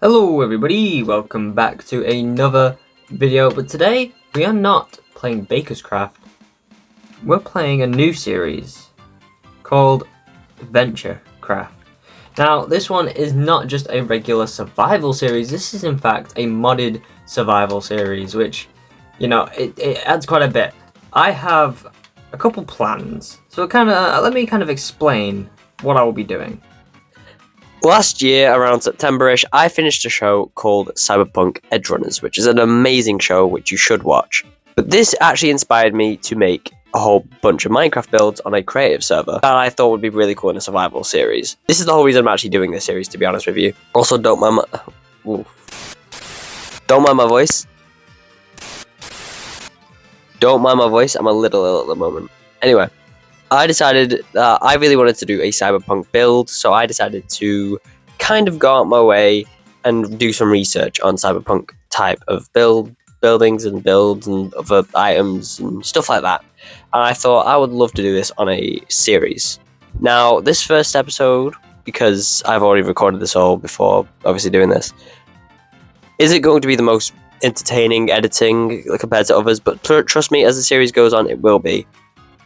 Hello everybody, welcome back to another video, but today we are not playing Baker's Craft. We're playing a new series called Adventure Craft. Now this one is not just a regular survival series, this is in fact a modded survival series, which, you know, it adds quite a bit. I have a couple plans, so let me explain what I will be doing. Last year, around September-ish, I finished a show called Cyberpunk Edgerunners, which is an amazing show which you should watch. But this actually inspired me to make a whole bunch of Minecraft builds on a creative server that I thought would be really cool in a survival series. This is the whole reason I'm actually doing this series, to be honest with you. Also, don't mind my voice. Don't mind my voice, I'm a little ill at the moment. Anyway. I decided that I really wanted to do a cyberpunk build, so I decided to kind of go out my way and do some research on cyberpunk type of buildings and builds and other items and stuff like that. And I thought I would love to do this on a series. Now, this first episode, because I've already recorded this all before obviously doing this, isn't going to be the most entertaining editing compared to others, but trust me, as the series goes on, it will be.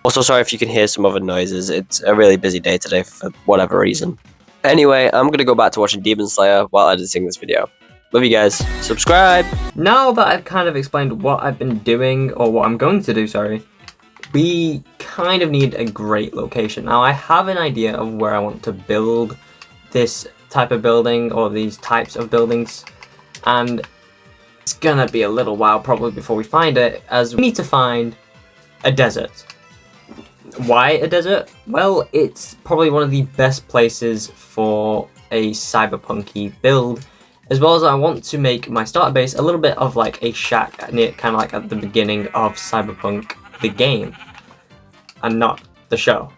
Also, sorry if you can hear some other noises, it's a really busy day today for whatever reason. Anyway, I'm gonna go back to watching Demon Slayer while editing this video. Love you guys. Subscribe! Now that I've kind of explained what I've been doing, or what I'm going to do, we kind of need a great location. Now, I have an idea of where I want to build this type of building, or these types of buildings, and it's gonna be a little while probably before we find it, as we need to find a desert. Why a desert? Well, it's probably one of the best places for a cyberpunky build, as well as I want to make my starter base a little bit of like a shack near, kind of like at the beginning of Cyberpunk the game, and not the show.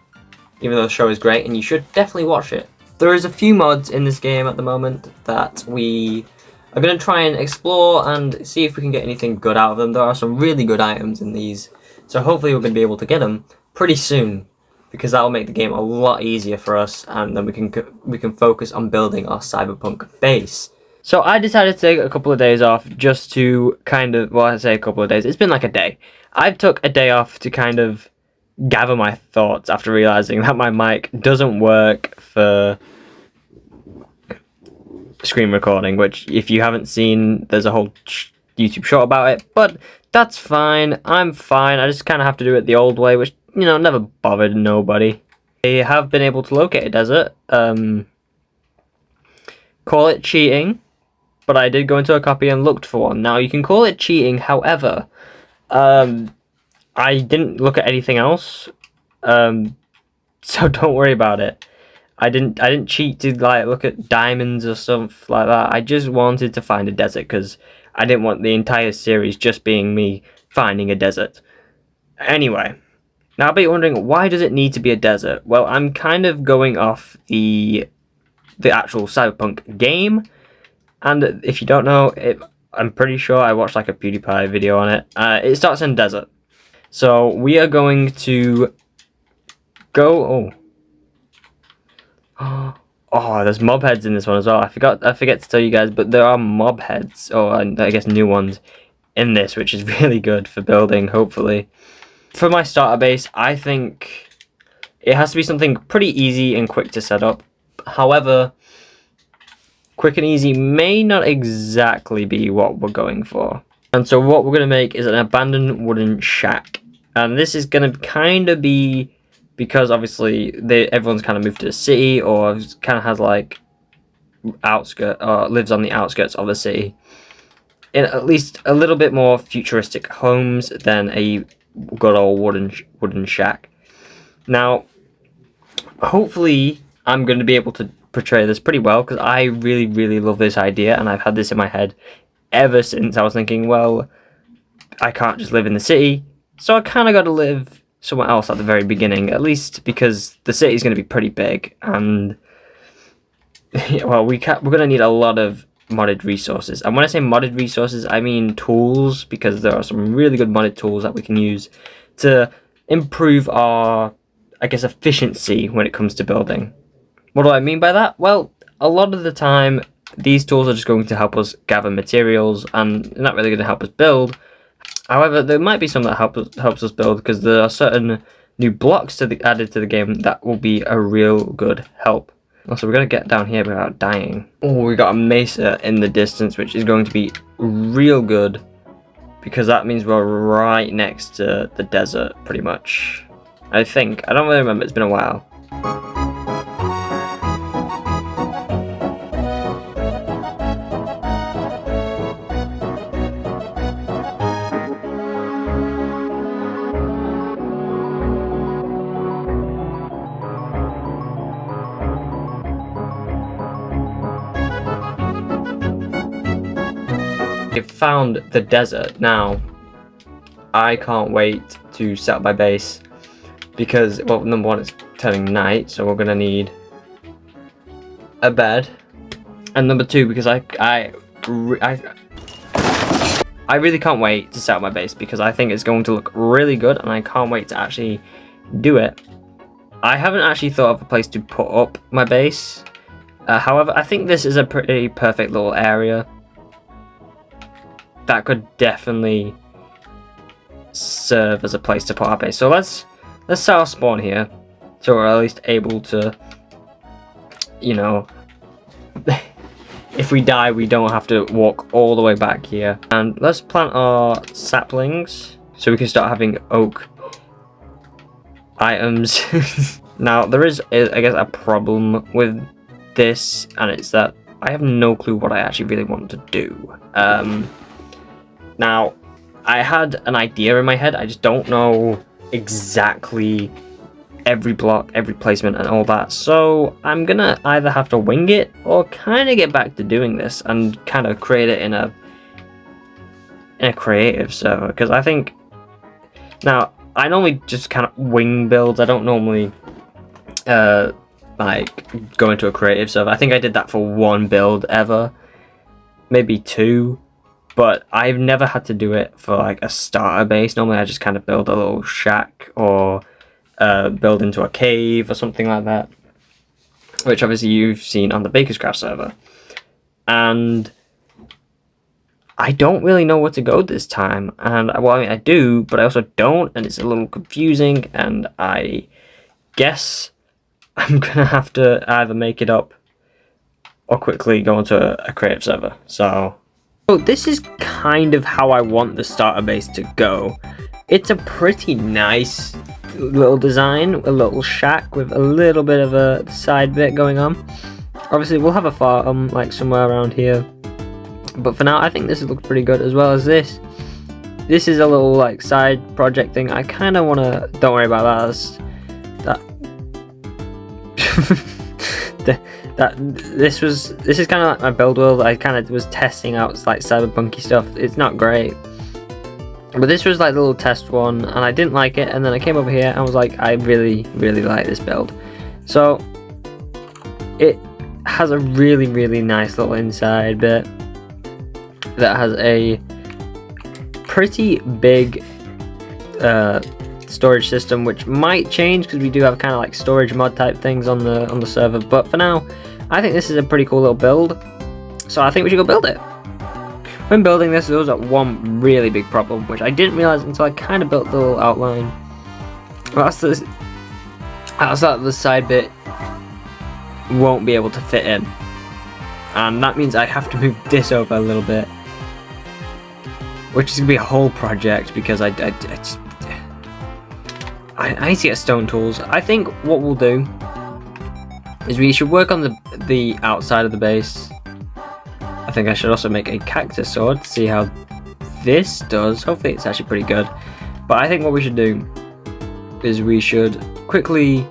Even though the show is great and you should definitely watch it. There is a few mods in this game at the moment that we are going to try and explore and see if we can get anything good out of them. There are some really good items in these, so hopefully we're going to be able to get them pretty soon, because that will make the game a lot easier for us, and then we can focus on building our cyberpunk base. So I decided to take a couple of days off just to I say a couple of days, it's been like a day. I took a day off to kind of gather my thoughts after realizing that my mic doesn't work for screen recording, which if you haven't seen, there's a whole YouTube short about it, but that's fine. I'm fine. I just kind of have to do it the old way, which, you know, never bothered nobody. I have been able to locate a desert. Call it cheating, but I did go into a copy and looked for one. Now, you can call it cheating, however, I didn't look at anything else, so don't worry about it. I didn't cheat to like look at diamonds or stuff like that. I just wanted to find a desert because I didn't want the entire series just being me finding a desert. Anyway, now I'll be wondering, why does it need to be a desert? Well, I'm kind of going off the actual Cyberpunk game, and if you don't know, I'm pretty sure I watched like a PewDiePie video on it. It starts in a desert. So we are going to go... Oh, there's mob heads in this one as well. I forget to tell you guys, but there are mob heads, or I guess new ones, in this, which is really good for building, hopefully. For my starter base, I think it has to be something pretty easy and quick to set up. However, quick and easy may not exactly be what we're going for. And so what we're going to make is an abandoned wooden shack. And this is going to kind of be... because obviously everyone's kind of moved to the city, or kind of has like lives on the outskirts of the city, in at least a little bit more futuristic homes than a good old wooden shack. Now, hopefully, I'm going to be able to portray this pretty well, because I really, really love this idea, and I've had this in my head ever since. I was thinking, well, I can't just live in the city, so I kind of got to live somewhere else at the very beginning, at least because the city is going to be pretty big, and well, we're going to need a lot of modded resources. And when I say modded resources, I mean tools, because there are some really good modded tools that we can use to improve our, I guess, efficiency when it comes to building. What do I mean by that? Well, a lot of the time these tools are just going to help us gather materials and they're not really going to help us build. However, there might be some that helps us build, because there are certain new blocks added to the game that will be a real good help. Also, we're going to get down here without dying. Oh, we got a mesa in the distance, which is going to be real good, because that means we're right next to the desert, pretty much. I think. I don't really remember, it's been a while. I've found the desert now. I can't wait to set up my base, because, well, number one, it's turning night, so we're gonna need a bed, and number two, because I really can't wait to set up my base, because I think it's going to look really good, and I can't wait to actually do it. I haven't actually thought of a place to put up my base. However, I think this is a pretty perfect little area that could definitely serve as a place to put our base. So let's set our spawn here, so we're at least able to, you know, if we die, we don't have to walk all the way back here. And let's plant our saplings so we can start having oak items. Now, there is, I guess, a problem with this, and it's that I have no clue what I actually really want to do. Now, I had an idea in my head, I just don't know exactly every block, every placement, and all that. So I'm gonna either have to wing it or kind of get back to doing this and kind of create it in a creative server, because I think, now I normally just kind of wing builds. I don't normally like go into a creative server. I think I did that for one build ever, maybe two. But I've never had to do it for like a starter base. Normally I just kind of build a little shack or build into a cave or something like that, which obviously you've seen on the Bakerscraft server. And I don't really know where to go this time. And well, I mean, I do, but I also don't, and it's a little confusing, and I guess I'm gonna have to either make it up or quickly go into a creative server. So this is kind of how I want the starter base to go. It's a pretty nice little design, a little shack with a little bit of a side bit going on. Obviously we'll have a farm like somewhere around here, but for now I think this looks pretty good, as well as this. This is a little like side project thing. I kind of want to, don't worry about that. This is kind of like my build world. I kind of was testing out like cyberpunky stuff. It's not great, but this was like the little test one, and I didn't like it, and then I came over here and was like, I really like this build. So it has a really nice little inside bit that has a pretty big storage system, which might change because we do have kind of like storage mod type things on the server, but for now I think this is a pretty cool little build, so I think we should go build it. When building this, there was one really big problem, which I didn't realize until I kind of built the little outline. That's the side bit won't be able to fit in, and that means I have to move this over a little bit, which is gonna be a whole project, because I need to get stone tools. I think what we'll do is we should work on the outside of the base. I think I should also make a cactus sword to see how this does. Hopefully it's actually pretty good. But I think what we should do is we should quickly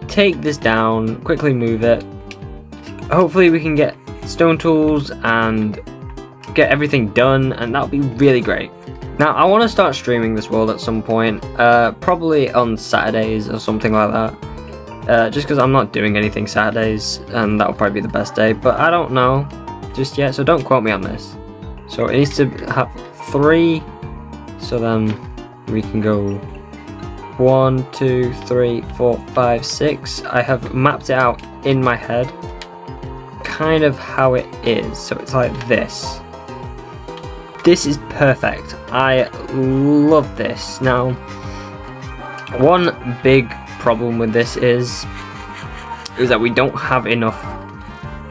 take this down, quickly move it. Hopefully we can get stone tools and get everything done, and that'll be really great. Now I want to start streaming this world at some point, probably on Saturdays or something like that. Just because I'm not doing anything Saturdays, and that'll probably be the best day, but I don't know just yet, so don't quote me on this. So it needs to have 3, so then we can go 1, 2, 3, 4, 5, 6. I have mapped it out in my head. kind of how it is. So it's like this. This is perfect. I love this. Now, one big problem with this is that we don't have enough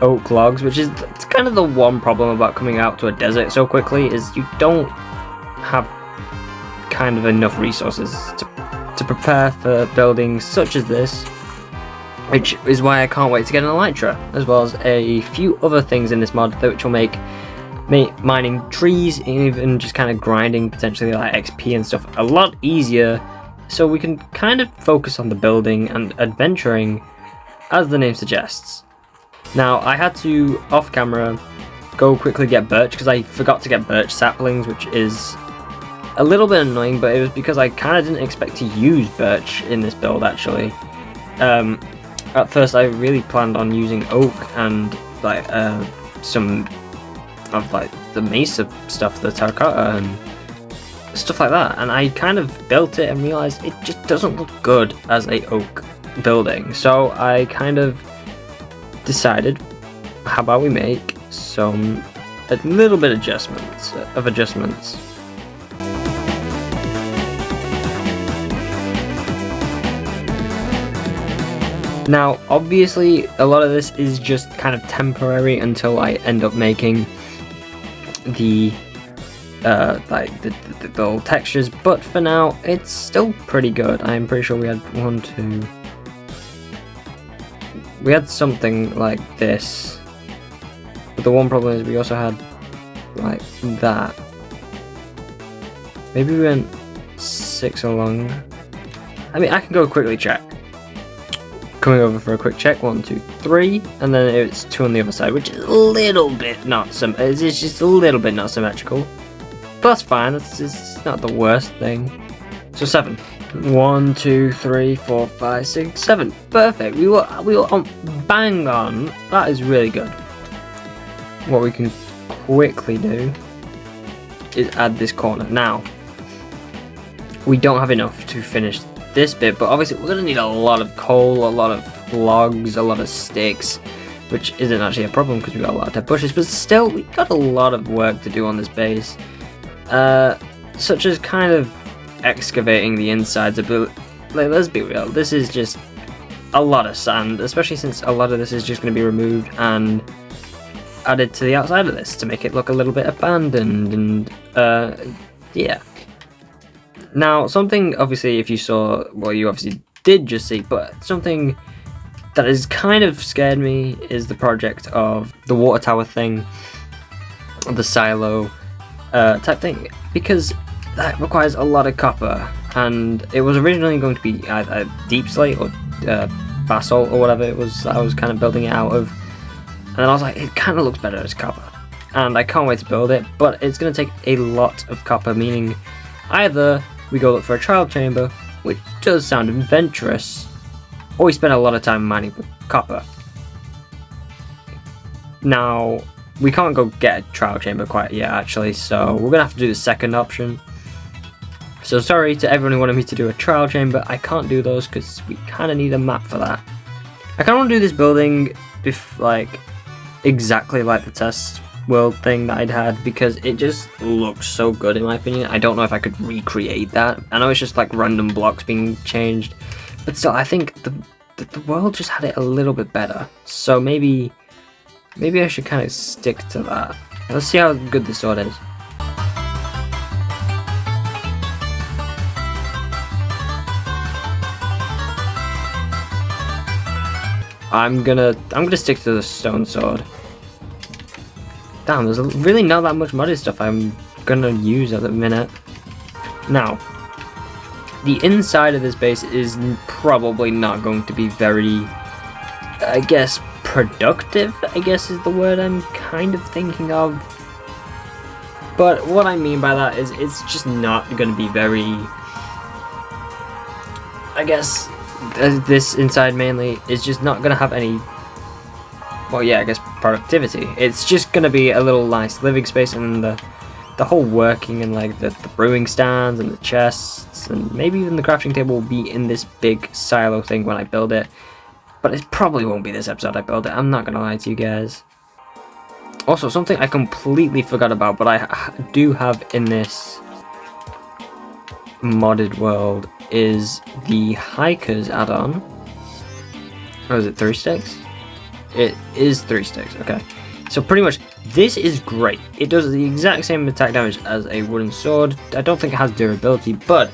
oak logs, which is it's kind of the one problem about coming out to a desert so quickly, is you don't have kind of enough resources to prepare for buildings such as this, which is why I can't wait to get an elytra, as well as a few other things in this mod which will make mining trees, even just kind of grinding potentially like XP and stuff, a lot easier, so we can kind of focus on the building and adventuring as the name suggests. Now, I had to, off camera, go quickly get birch because I forgot to get birch saplings, which is a little bit annoying, but it was because I kind of didn't expect to use birch in this build actually. At first I really planned on using oak and like some of like the mesa stuff, the terracotta and stuff like that, and I kind of built it and realized it just doesn't look good as a oak building, so I kind of decided, how about we make a little bit adjustments. Now, obviously, a lot of this is just kind of temporary until I end up making the little textures, but for now, it's still pretty good. I'm pretty sure we had something like this, but the one problem is we also had like that. Maybe we went 6 along. I mean, I can go quickly check. Coming over for a quick check, 1, 2, 3, and then it's 2 on the other side, which is a little bit it's just a little bit not symmetrical. But that's fine, it's not the worst thing. So 7. 1, 2, 3, 4, 5, 6, 7. Perfect. We were on bang on. That is really good. What we can quickly do is add this corner. Now, we don't have enough to finish this bit, but obviously we're gonna need a lot of coal, a lot of logs, a lot of sticks, which isn't actually a problem because we got a lot of dead bushes, but still we got a lot of work to do on this base, such as kind of excavating the insides a bit. Like, let's be real, this is just a lot of sand, especially since a lot of this is just going to be removed and added to the outside of this to make it look a little bit abandoned, and yeah. Now, something, obviously, if you saw, well, you obviously did just see, but something that has kind of scared me is the project of the water tower thing, the silo type thing, because that requires a lot of copper, and it was originally going to be either deep slate or basalt or whatever it was that I was kind of building it out of, and then I was like, it kind of looks better as copper, and I can't wait to build it, but it's going to take a lot of copper, meaning either we go look for a trial chamber, which does sound adventurous, or we spend a lot of time mining for copper. Now, we can't go get a trial chamber quite yet actually, so we're gonna have to do the second option. So sorry to everyone who wanted me to do a trial chamber, I can't do those because we kind of need a map for that. I kind of want to do this building exactly like the test world thing that I'd had, because it just looks so good in my opinion. I don't know if I could recreate that. I know it's just like random blocks being changed, but still I think the world just had it a little bit better. So maybe I should kind of stick to that. Let's see how good this sword is. I'm gonna stick to the stone sword. Damn, there's really not that much modded stuff I'm gonna use at the minute. Now, the inside of this base is probably not going to be very, I guess, productive, I guess is the word I'm kind of thinking of. But what I mean by that is it's just not going to be very, I guess, this inside mainly is just not going to have any, well, yeah, I guess productivity. It's just going to be a little nice living space, and the whole working and like the brewing stands and the chests and maybe even the crafting table will be in this big silo thing when I build it. But it probably won't be this episode I build it, I'm not going to lie to you guys. Also, something I completely forgot about, but I do have in this modded world is the Hikers add-on. Or is it 3 sticks? It is 3 sticks, okay. So pretty much, this is great. It does the exact same attack damage as a wooden sword. I don't think it has durability, but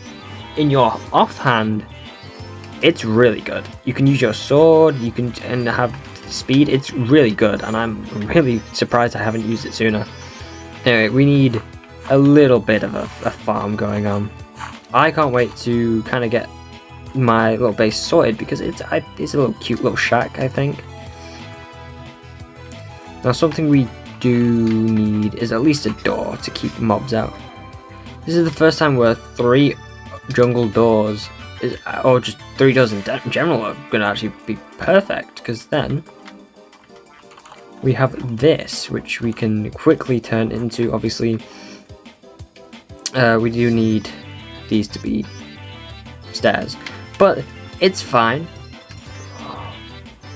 in your offhand, it's really good. You can use your sword, you can and have speed. It's really good, and I'm really surprised I haven't used it sooner. Anyway, we need a little bit of a farm going on. I can't wait to kind of get my little base sorted because it's a little cute little shack, I think. Now, something we do need is at least a door to keep mobs out. This is the first time where 3 jungle doors, or just 3 doors in general, are going to actually be perfect, because then we have this, which we can quickly turn into, obviously, we do need these to be stairs, but it's fine.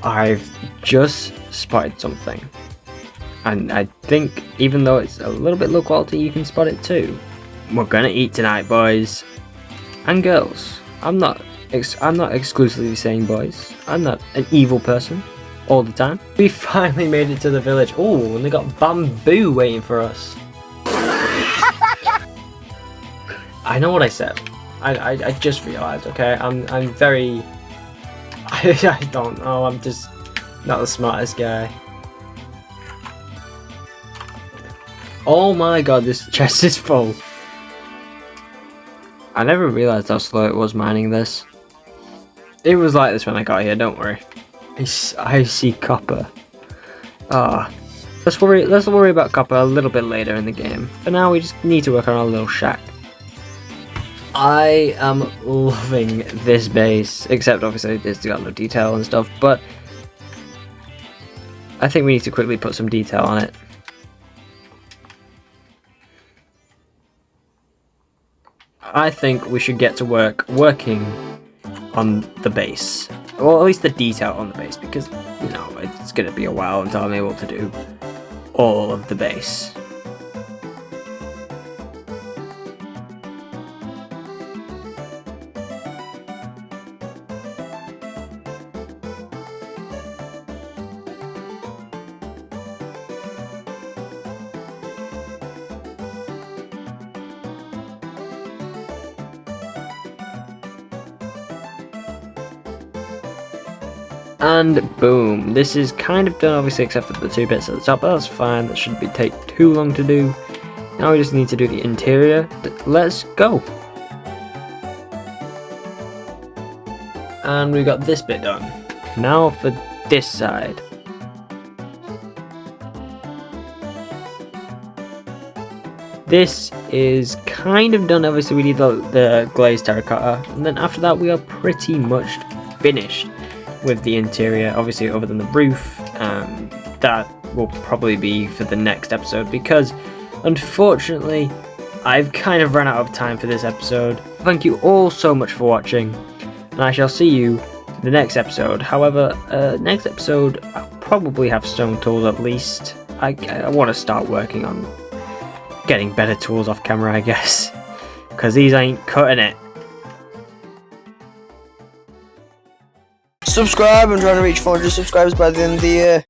I've just spotted something, and I think even though it's a little bit low quality, you can spot it too. We're gonna eat tonight, boys and girls. I'm not exclusively saying boys. I'm not an evil person all the time. We finally made it to the village. Oh, and they got bamboo waiting for us. I know what I said. I just realized, okay? I'm very... I don't know, I'm just not the smartest guy. Oh my god, this chest is full. I never realized how slow it was mining this. It was like this when I got here, don't worry. I see copper. Let's worry about copper a little bit later in the game. For now, we just need to work on our little shack. I am loving this base, except obviously it's got no detail and stuff, but I think we need to quickly put some detail on it. I think we should get to working on the base, or at least the detail on the base, because, you know, it's going to be a while until I'm able to do all of the base. And boom, this is kind of done, obviously, except for the 2 bits at the top, but that's fine. That shouldn't take too long to do. Now we just need to do the interior. Let's go. And we got this bit done. Now for this side. This is kind of done. Obviously, we need the glazed terracotta, and then after that, we are pretty much finished with the interior, obviously, other than the roof. That will probably be for the next episode, because unfortunately I've kind of run out of time for this episode. Thank you all so much for watching, and I shall see you in the next episode. However, next episode I'll probably have stone tools at least. I want to start working on getting better tools off camera, I guess, because these ain't cutting it. Subscribe. I'm trying to reach 400 subscribers by the end of the year.